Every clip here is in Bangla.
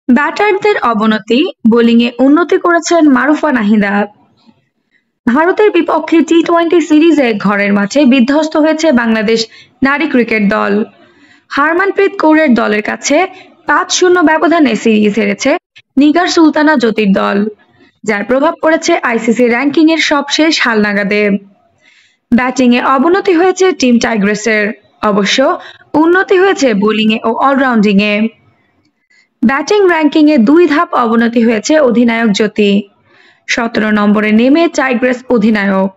ব্যাটারদের অবনতি, বোলিংয়ে উন্নতি করেছেন মারুফা নাহিদা। ভারতের বিপক্ষে টি-20 সিরিজে ঘরের মাঠে বিধ্বস্ত হয়েছে বাংলাদেশ নারী ক্রিকেট দল। হারমানপ্রীত কৌরের দলের কাছে ৫-০ ব্যবধানে সিরিজ হেরেছে নিগার সুলতানা জ্যোতির দল, যার প্রভাব পড়েছে আইসিসি র্যাঙ্কিংয়ের সবশেষ হালনাগাদে। ব্যাটিংয়ে অবনতি হয়েছে টিম টাইগ্রেসের, অবশ্য উন্নতি হয়েছে বোলিংয়ে ও অলরাউন্ডিংয়ে। ব্যাটিং র্যাঙ্কিংয়ে ২ ধাপ অবনতি হয়েছে অধিনায়ক জ্যোতি, ১৭ নম্বরে নেমে টাইগ্রেস অধিনায়ক।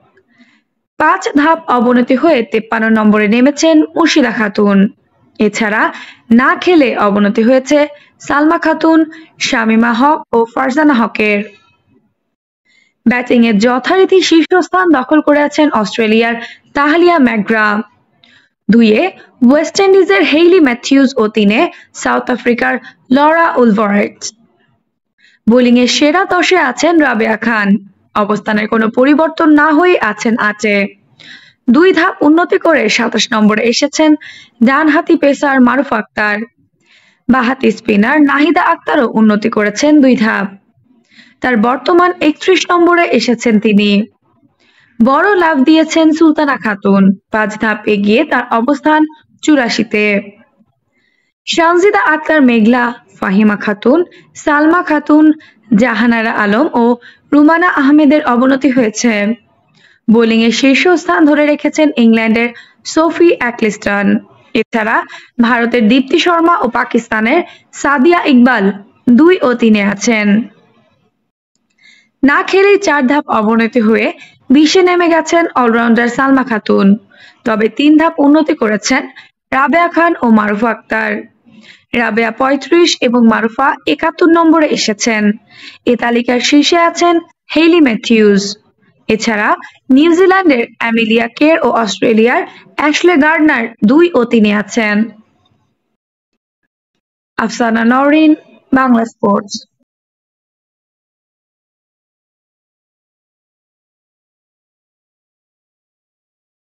৫ ধাপ অবনতি হয়ে ৫৩ নম্বরে নেমেছেন মুর্শিদা খাতুন। এছাড়া না খেলে অবনতি হয়েছে সালমা খাতুন, শামীমা হক ও ফারজানা হকের। ব্যাটিংয়ে যথারীতি শীর্ষস্থান দখল করে আছেন অস্ট্রেলিয়ার তাহলিয়া ম্যাকগ্রা, ২-এ ওয়েস্ট ইন্ডিজের হেইলি ম্যাথিউস ও ৩-এ সাউথ আফ্রিকার লরা উলভারেট। বোলিংয়ে সেরা ১০-এ আছেন রাবেয়া খান, অবস্থানের কোনো পরিবর্তন না হয়ে আছেন ৮-এ। ২ ধাপ উন্নতি করে ২৭ নম্বরে এসেছেন ডানহাতি পেসার মারুফ আক্তার। বাঁহাতি স্পিনার নাহিদা আক্তারও উন্নতি করেছেন ২ ধাপ, তার বর্তমান ৩১ নম্বরে এসেছেন তিনি। বড় লাভ দিয়েছেন সুলতানা খাতুন, ৫ ধাপ এগিয়ে তার অবস্থান ৮৪-তে। সানজিদা আক্তার মেঘলা, ফাহিমা খাতুন, সালমা খাতুন, জাহানারা আলম ও রুমানা আহমেদের অবনতি হয়েছে। বোলিংয়ে শীর্ষস্থান ধরে রেখেছেন ইংল্যান্ডের সোফি অ্যাকলিস্টন। এছাড়া ভারতের দীপ্তি শর্মা ও পাকিস্তানের সাদিয়া ইকবাল ২ ও ৩-এ আছেন। না খেলেই ৪ ধাপ অবনতি হয়ে ২০-এ নেমে গেছেন অলরাউন্ডার সালমা খাতুন, তবে ৩ ধাপ উন্নতি করেছেন রাবেয়া খান ও মারুফা আক্তার। রাবেয়া ৩৫ এবং মারুফা ৭১ নম্বরে এসেছেন। এ তালিকার শীর্ষে আছেন হেইলি ম্যাথিউস। এছাড়া নিউজিল্যান্ডের অ্যামিলিয়া কের ও অস্ট্রেলিয়ার অ্যাশলে গার্ডনার ২ ও ৩-এ আছেন। আফসানা নওরিন, বাংলা স্পোর্টস।